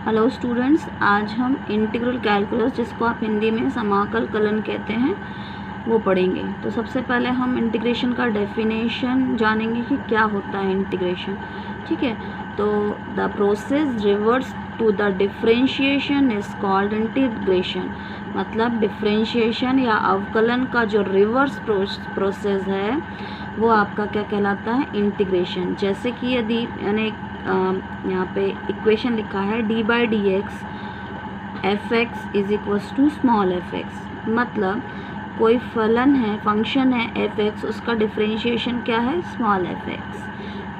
Hello students, आज हम integral calculus, जिसको आप हिंदी में समाकल कलन कहते हैं, वो पढ़ेंगे। तो सबसे पहले हम इंटीग्रेशन का डेफिनेशन जानेंगे कि क्या होता है इंटीग्रेशन। ठीक है, तो the process reverts to the differentiation is called integration. मतलब डिफरेंशिएशन या अवकलन का जो रिवर्स प्रोसेस है वो आपका क्या कहलाता है, इंटीग्रेशन। जैसे कि यदि मैंने यहाँ पे इक्वेशन लिखा है d by d x f x is equals to small f x. मतलब कोई फलन है, फंक्शन है एफ एक्स, उसका डिफरेंशिएशन क्या है, स्मॉल एफ एक्स।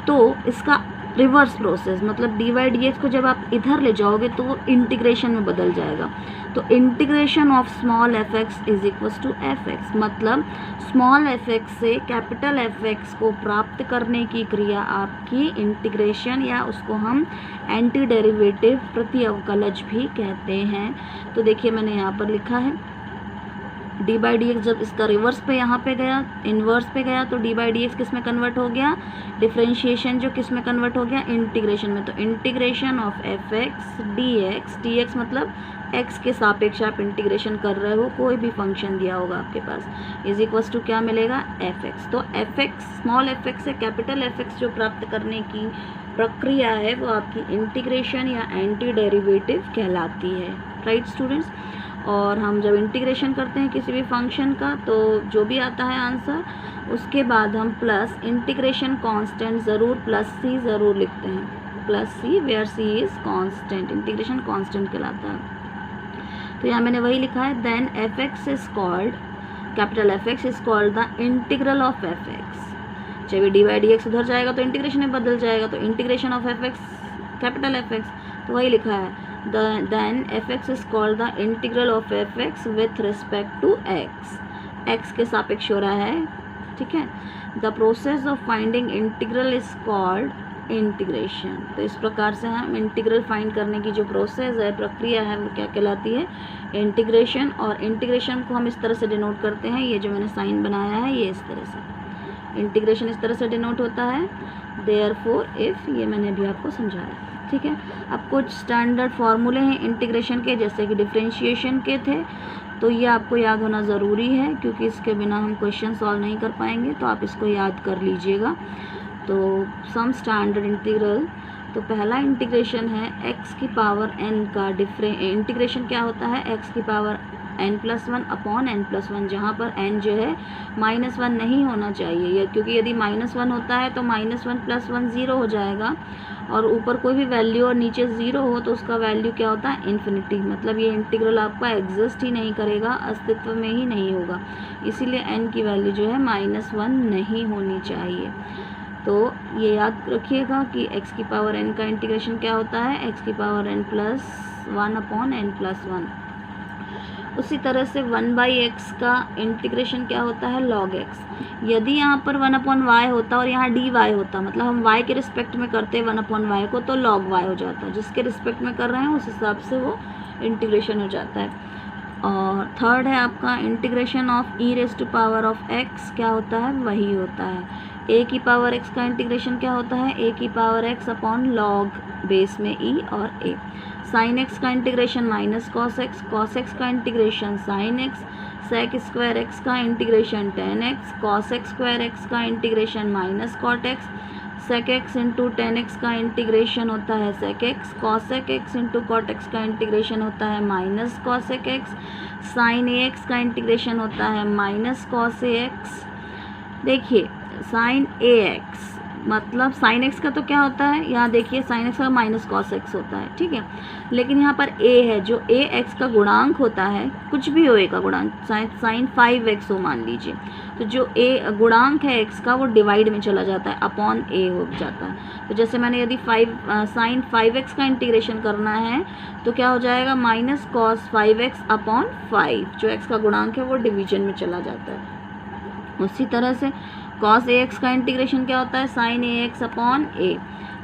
तो इसका रिवर्स प्रोसेस मतलब डी बाई डी एक्स को जब आप इधर ले जाओगे तो वो इंटीग्रेशन में बदल जाएगा। तो integration of small f x is equals to f x. मतलब स्मॉल एफ एक्स से कैपिटल एफ एक्स को प्राप्त करने की क्रिया आपकी इंटीग्रेशन, या उसको हम एंटी डेरिवेटिव प्रति अवकलज भी कहते हैं। तो देखिए मैंने यहाँ पर लिखा है डी बाई डी एक्स, जब इसका रिवर्स पे यहाँ पे गया, इन्वर्स पे गया, तो डी बाई डी एक्स किस में कन्वर्ट हो गया, डिफरेंशिएशन जो किस में कन्वर्ट हो गया, इंटीग्रेशन में। तो integration of f x d x मतलब एक्स के सापेक्ष आप इंटीग्रेशन कर रहे हो, कोई भी फंक्शन दिया होगा आपके पास, इज इक्वल्स टू क्या मिलेगा, एफ एक्स। तो F x, small f x से कैपिटल एफ एक्स जो प्राप्त करने की प्रक्रिया है वो आपकी इंटीग्रेशन या एंटी डेरिवेटिव कहलाती है। राइट स्टूडेंट्स, और हम जब इंटीग्रेशन करते हैं किसी भी फंक्शन का, तो जो भी आता है आंसर, उसके बाद हम प्लस इंटीग्रेशन कांस्टेंट ज़रूर, प्लस सी ज़रूर लिखते हैं, plus c where c is constant, integration constant कहलाता है। तो यहाँ मैंने वही लिखा है, then f x is called, capital f x is called the integral of f x. जब डी बाई डी एक्स उधर जाएगा तो इंटीग्रेशन में बदल जाएगा, तो integration of f x, capital f x, तो वही लिखा है, then f(x) is called the integral of f(x) with respect to x। x के सापेक्ष हो रहा है, ठीक है। the process of finding integral is called integration। तो इस प्रकार से हम इंटीग्रल फाइंड करने की जो प्रोसेस है, प्रक्रिया है, वो क्या कहलाती है, इंटीग्रेशन। और इंटीग्रेशन को हम इस तरह से डिनोट करते हैं, ये जो मैंने साइन बनाया है ये इस तरह से, इंटीग्रेशन इस तरह से डिनोट होता है, देयरफॉर इफ, ये मैंने अभी आपको समझाया। ठीक है, अब कुछ स्टैंडर्ड फार्मूले हैं इंटीग्रेशन के, जैसे कि डिफरेंशिएशन के थे, तो ये आपको याद होना ज़रूरी है, क्योंकि इसके बिना हम क्वेश्चन सॉल्व नहीं कर पाएंगे, तो आप इसको याद कर लीजिएगा। तो सम स्टैंडर्ड इंटीग्रल, तो पहला इंटीग्रेशन है x की पावर n का इंटीग्रेशन क्या होता है, x की पावर n+1 अपॉन n+1, जहाँ पर n जो है -1 नहीं होना चाहिए, क्योंकि यदि -1 होता है तो -1 + 1 0 हो जाएगा, और ऊपर कोई भी वैल्यू और नीचे 0 हो तो उसका वैल्यू क्या होता है, इन्फिनिटी। मतलब ये इंटीग्रल आपका एग्जिस्ट ही नहीं करेगा, अस्तित्व में ही नहीं होगा, इसीलिए n की वैल्यू जो है -1 नहीं होनी चाहिए। तो ये याद रखिएगा कि x की पावर n का इंटीग्रेशन क्या होता है, x की पावर n+1 अपॉन n+1। उसी तरह से 1/x का इंटीग्रेशन क्या होता है, log x। यदि यहाँ पर 1/y होता और यहाँ dy होता, मतलब हम y के रिस्पेक्ट में करते 1/y को, तो log y हो जाता, जिसके रिस्पेक्ट में कर रहे हैं उस हिसाब से वो इंटीग्रेशन हो जाता है। और थर्ड है आपका इंटीग्रेशन ऑफ e⁻x, क्या होता है, वही होता है a की पावर x का इंटीग्रेशन क्या होता है, a की power x upon log base में e और a। साइन x का integration -cos x, cos x का integration sin x, sec square x का integration tan x, cos x square x का integration -cot x, sec x into tan x का integration होता है sec x, cos x into cot x का integration होता है -cos x, sin ax का integration होता है -cos ax। देखिए sin ax मतलब sin x का तो क्या होता है, यहाँ देखिए sin x का -cos x होता है, ठीक है। लेकिन यहाँ पर a है, जो a x का गुणांक होता है, कुछ भी हो a का गुणांक, sin 5x हो मान लीजिए, तो जो a गुणांक है x का वो डिवाइड में चला जाता है, अपॉन a हो जाता है। तो जैसे मैंने यदि sin 5x का इंटीग्रेशन करना है तो क्या हो जाएगा, -cos 5x अपॉन 5, जो x का गुणांक है वो डिवीजन में चला जाता है। उसी तरह से cos ax का इंटीग्रेशन क्या होता है, sin ax upon a।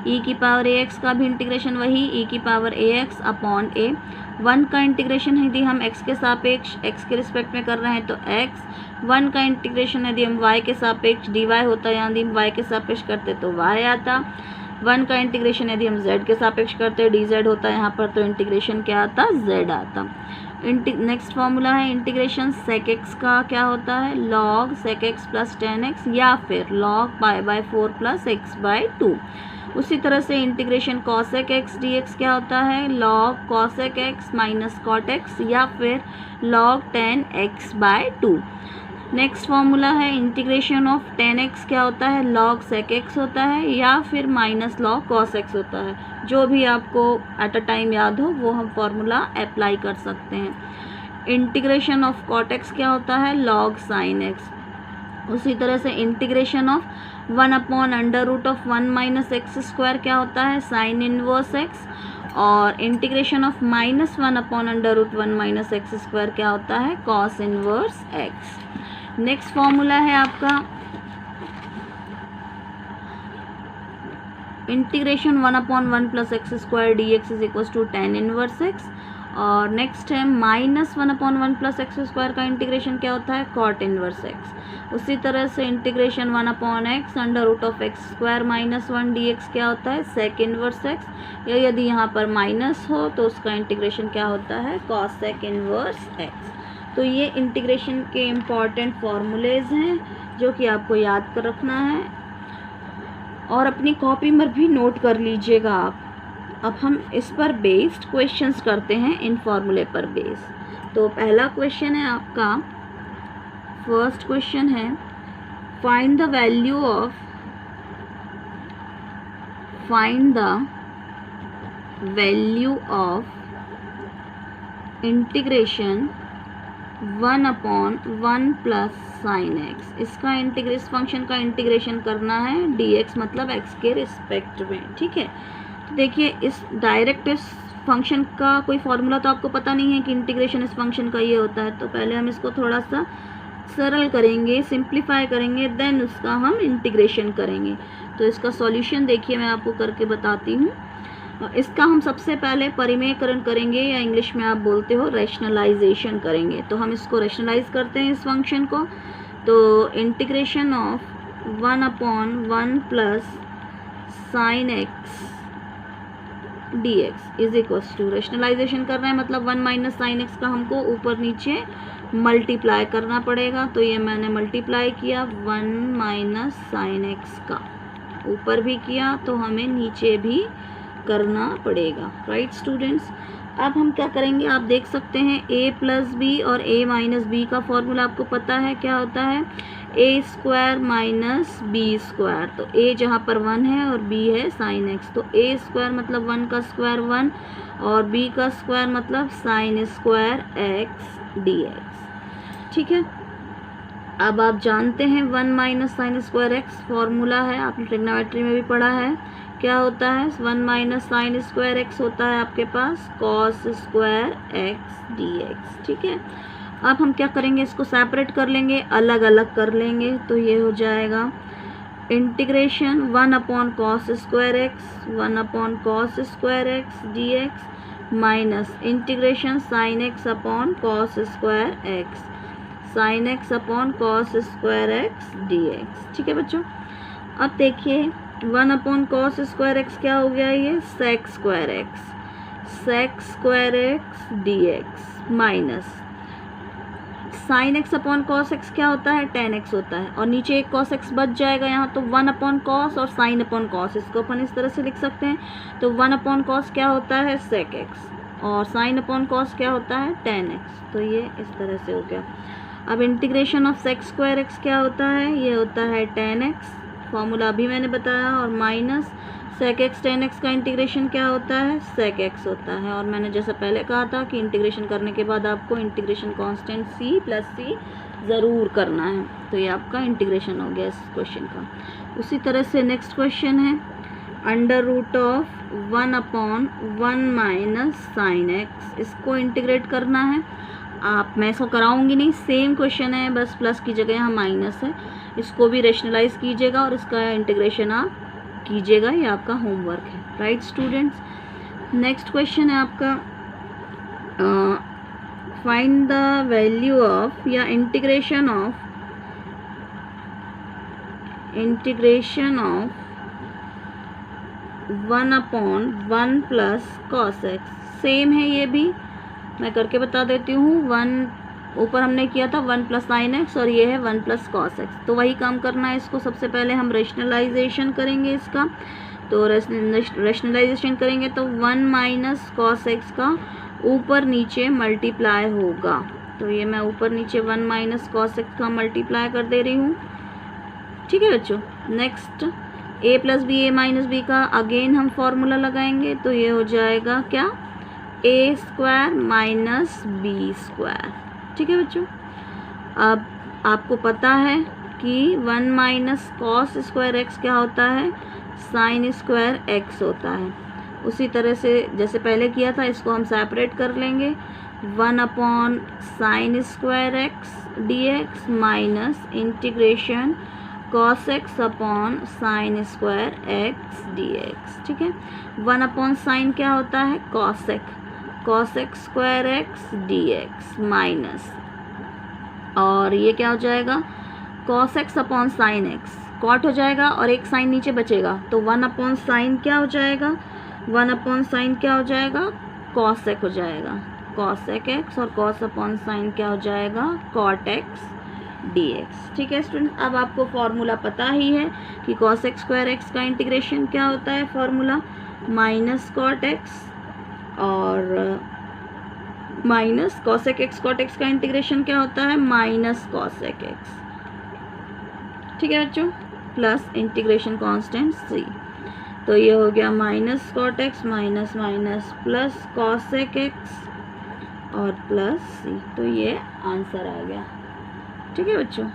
e की पावर ax का भी इंटीग्रेशन वही, e की पावर ax अपॉन a। 1 का इंटीग्रेशन यदि हम x के सापेक्ष, x के रिस्पेक्ट में कर रहे हैं तो x। 1 का इंटीग्रेशन यदि हम y के सापेक्ष dy होता है, यदि हम y के सापेक्ष करते तो y आता। 1 का इंटीग्रेशन यदि हम z के सापेक्ष करते हैं dz होता है यहाँ पर, तो इंटीग्रेशन क्या आता, z आता। नेक्स्ट फॉर्मूला है इंटीग्रेशन sec x का क्या होता है, log sec x plus tan x या फिर log π/4 प्लस x/2। उसी तरह से इंटीग्रेशन cosec x dx क्या होता है, log cosec x minus cot x या फिर log tan x/2। Next formula है इंटीग्रेशन ऑफ tan x क्या होता है, log sec x होता है या फिर माइनस log cos x होता है। जो भी आपको एट अ टाइम याद हो वो हम फॉर्मूला अप्लाई कर सकते हैं। इंटीग्रेशन ऑफ cot x क्या होता है, log sin x। उसी तरह से integration of 1/√1 minus x square क्या होता है, साइन इनवर्स x। और integration of -1/√1 minus x square क्या होता है, cos inverse x। Next formula है आपका integration 1/1 plus x square d x is equal to tan inverse x। और नेक्स्ट है -1/1 प्लस एक्स स्क्वायर का इंटीग्रेशन क्या होता है, cot इनवर्स x। उसी तरह से इंटीग्रेशन 1/x √(x² -1 dx क्या होता है, sec इनवर्स x। या यदि यहाँ पर माइनस हो तो उसका इंटीग्रेशन क्या होता है, cos sec इनवर्स x। तो ये इंटीग्रेशन के इम्पॉर्टेंट फॉर्मूलेज हैं जो कि आपको याद कर रखना है और अपनी कॉपी में भी नोट कर लीजिएगा आप। अब हम इस पर बेस्ड क्वेश्चंस करते हैं, इन फॉर्मूले पर बेस्ड। तो पहला क्वेश्चन है आपका, फर्स्ट क्वेश्चन है find the value of integration 1/1 plus sign x। इसका इस फंक्शन का इंटीग्रेशन करना है dx मतलब x के रिस्पेक्ट में, ठीक है। तो देखिए इस डायरेक्ट इस फंक्शन का कोई फॉर्मूला तो आपको पता नहीं है कि इंटीग्रेशन इस फंक्शन का ये होता है, तो पहले हम इसको थोड़ा सा सरल करेंगे, सिंप्लीफाई करेंगे, देन उसका हम इंटीग्रेशन करेंगे। तो इसका सॉल्यूशन देखिए मैं आपको करके बताती हूँ। इसका हम सबसे पहले परिमेयकरण करेंगे या इंग्लिश में आप बोलते हो रैशनलाइजेशन करेंगे। तो हम इसको रैशनलाइज करते हैं इस फंक्शन को। तो integration of 1/1 plus sine x dx is equals to, rationalisation कर रहे हैं मतलब 1 माइनस साइन एक्स का हमको ऊपर नीचे मल्टीप्लाई करना पड़ेगा। तो ये मैंने मल्टीप्लाई किया 1 माइनस साइन एक्स का, ऊपर भी किया तो हमें नीचे भी करना पड़ेगा, राइट स्टूडेंट्स। अब हम क्या करेंगे, आप देख सकते हैं a प्लस बी और a माइनस बी का फॉर्मूला आपको पता है क्या होता है, a² माइनस b²। तो a जहाँ पर 1 है और b है साइन x, तो a² मतलब 1 का स्क्वायर 1 और b का स्क्वायर मतलब साइन स्क्वायर x dx, ठीक है। अब आप जानते हैं 1 minus sine square x formula है, आपने ट्रिग्नोमेट्री में भी पढ़ा है, क्या होता है 1 माइनस साइन स्क्वायर x होता है आपके पास कॉस स्क्वायर x dx, ठीक है। अब हम क्या करेंगे, इसको सेपरेट कर लेंगे, अलग अलग कर लेंगे। तो ये हो जाएगा integration 1/cos square x dx minus integration sine x upon cos square x sine x upon cos square x dx, ठीक है बच्चों। अब देखिए 1/cos स्क्वायर x क्या हो गया, ये sec square x dx minus sine x upon cos x क्या होता है, tan x होता है, और नीचे एक cos x बच जाएगा यहाँ, तो 1/cos और साइन अपॉन कॉस, इसको अपन इस तरह से लिख सकते हैं। तो 1/cos क्या होता है sec x और साइन अपॉन कॉस क्या होता है tan x, तो ये इस तरह से हो गया। अब integration of sec square x क्या होता है, ये होता है tan x, फॉर्मूला अभी मैंने बताया, और minus sec x tan x का इंटीग्रेशन क्या होता है sec x होता है। और मैंने जैसा पहले कहा था कि इंटीग्रेशन करने के बाद आपको integration constant c plus c ज़रूर करना है। तो ये आपका इंटीग्रेशन हो गया इस क्वेश्चन का। उसी तरह से नेक्स्ट क्वेश्चन है √(1/1 माइनस साइन x, इसको इंटीग्रेट करना है। मैं इसको कराऊंगी नहीं, सेम क्वेश्चन है, बस प्लस की जगह यहाँ माइनस है। इसको भी रेशनलाइज कीजिएगा और इसका इंटीग्रेशन आप कीजिएगा, ये आपका होमवर्क है, राइट स्टूडेंट्स। नेक्स्ट क्वेश्चन है आपका फाइंड द वैल्यू ऑफ या integration of 1/1 plus cos x, same है ये भी, मैं करके बता देती हूँ। 1 ऊपर हमने किया था 1 प्लस साइन एक्स और ये है 1 प्लस कॉस एक्स, तो वही काम करना है इसको। सबसे पहले हम रेशनलाइजेशन करेंगे इसका, तो रेशनलाइजेशन करेंगे तो 1 माइनस कॉस एक्स का ऊपर नीचे मल्टीप्लाई होगा, तो ये मैं ऊपर नीचे 1 माइनस कॉस एक्स का मल्टीप्लाई कर दे रही हूँ। ठीक है बच्चों, next a plus b a minus b का अगेन हम फॉर्मूला लगाएंगे, तो ये हो जाएगा क्या, a square minus b square. ठीक है बच्चों, अब आपको पता है कि 1 माइनस कॉस स्क्वायर एक्स क्या होता है, साइन स्क्वायर एक्स होता है। उसी तरह से जैसे पहले किया था इसको हम सेपरेट कर लेंगे, 1 sine square x d x minus integration cos x upon sine square x d x. ठीक है, 1 साइन क्या होता है, cosec square x d x minus, और ये क्या हो जाएगा, cos x upon sine x, cot हो जाएगा और एक साइन नीचे बचेगा, तो 1 साइन क्या हो जाएगा, 1 साइन क्या हो जाएगा, कॉस एक्स हो जाएगा, कॉस एक्स, और कॉस अपॉन साइन क्या हो जाएगा, कॉट एक्स डी एक्स। ठीक है स्टूडेंट, अब आपको फॉर्मूला पता ही है कि कॉस एक्स स्क्वायर एक्स का इंटीग्रेशन क्या होता है, फॉर्मूला माइनस कॉट एक्स, और minus cosec x cot x का इंटीग्रेशन क्या होता है, माइनस कॉसेक एक्स। ठीक है बच्चों, प्लस इंटीग्रेशन कांस्टेंट सी, तो ये हो गया minus cot x minus minus plus cosec x और प्लस सी, तो ये आंसर आ गया। ठीक है बच्चों।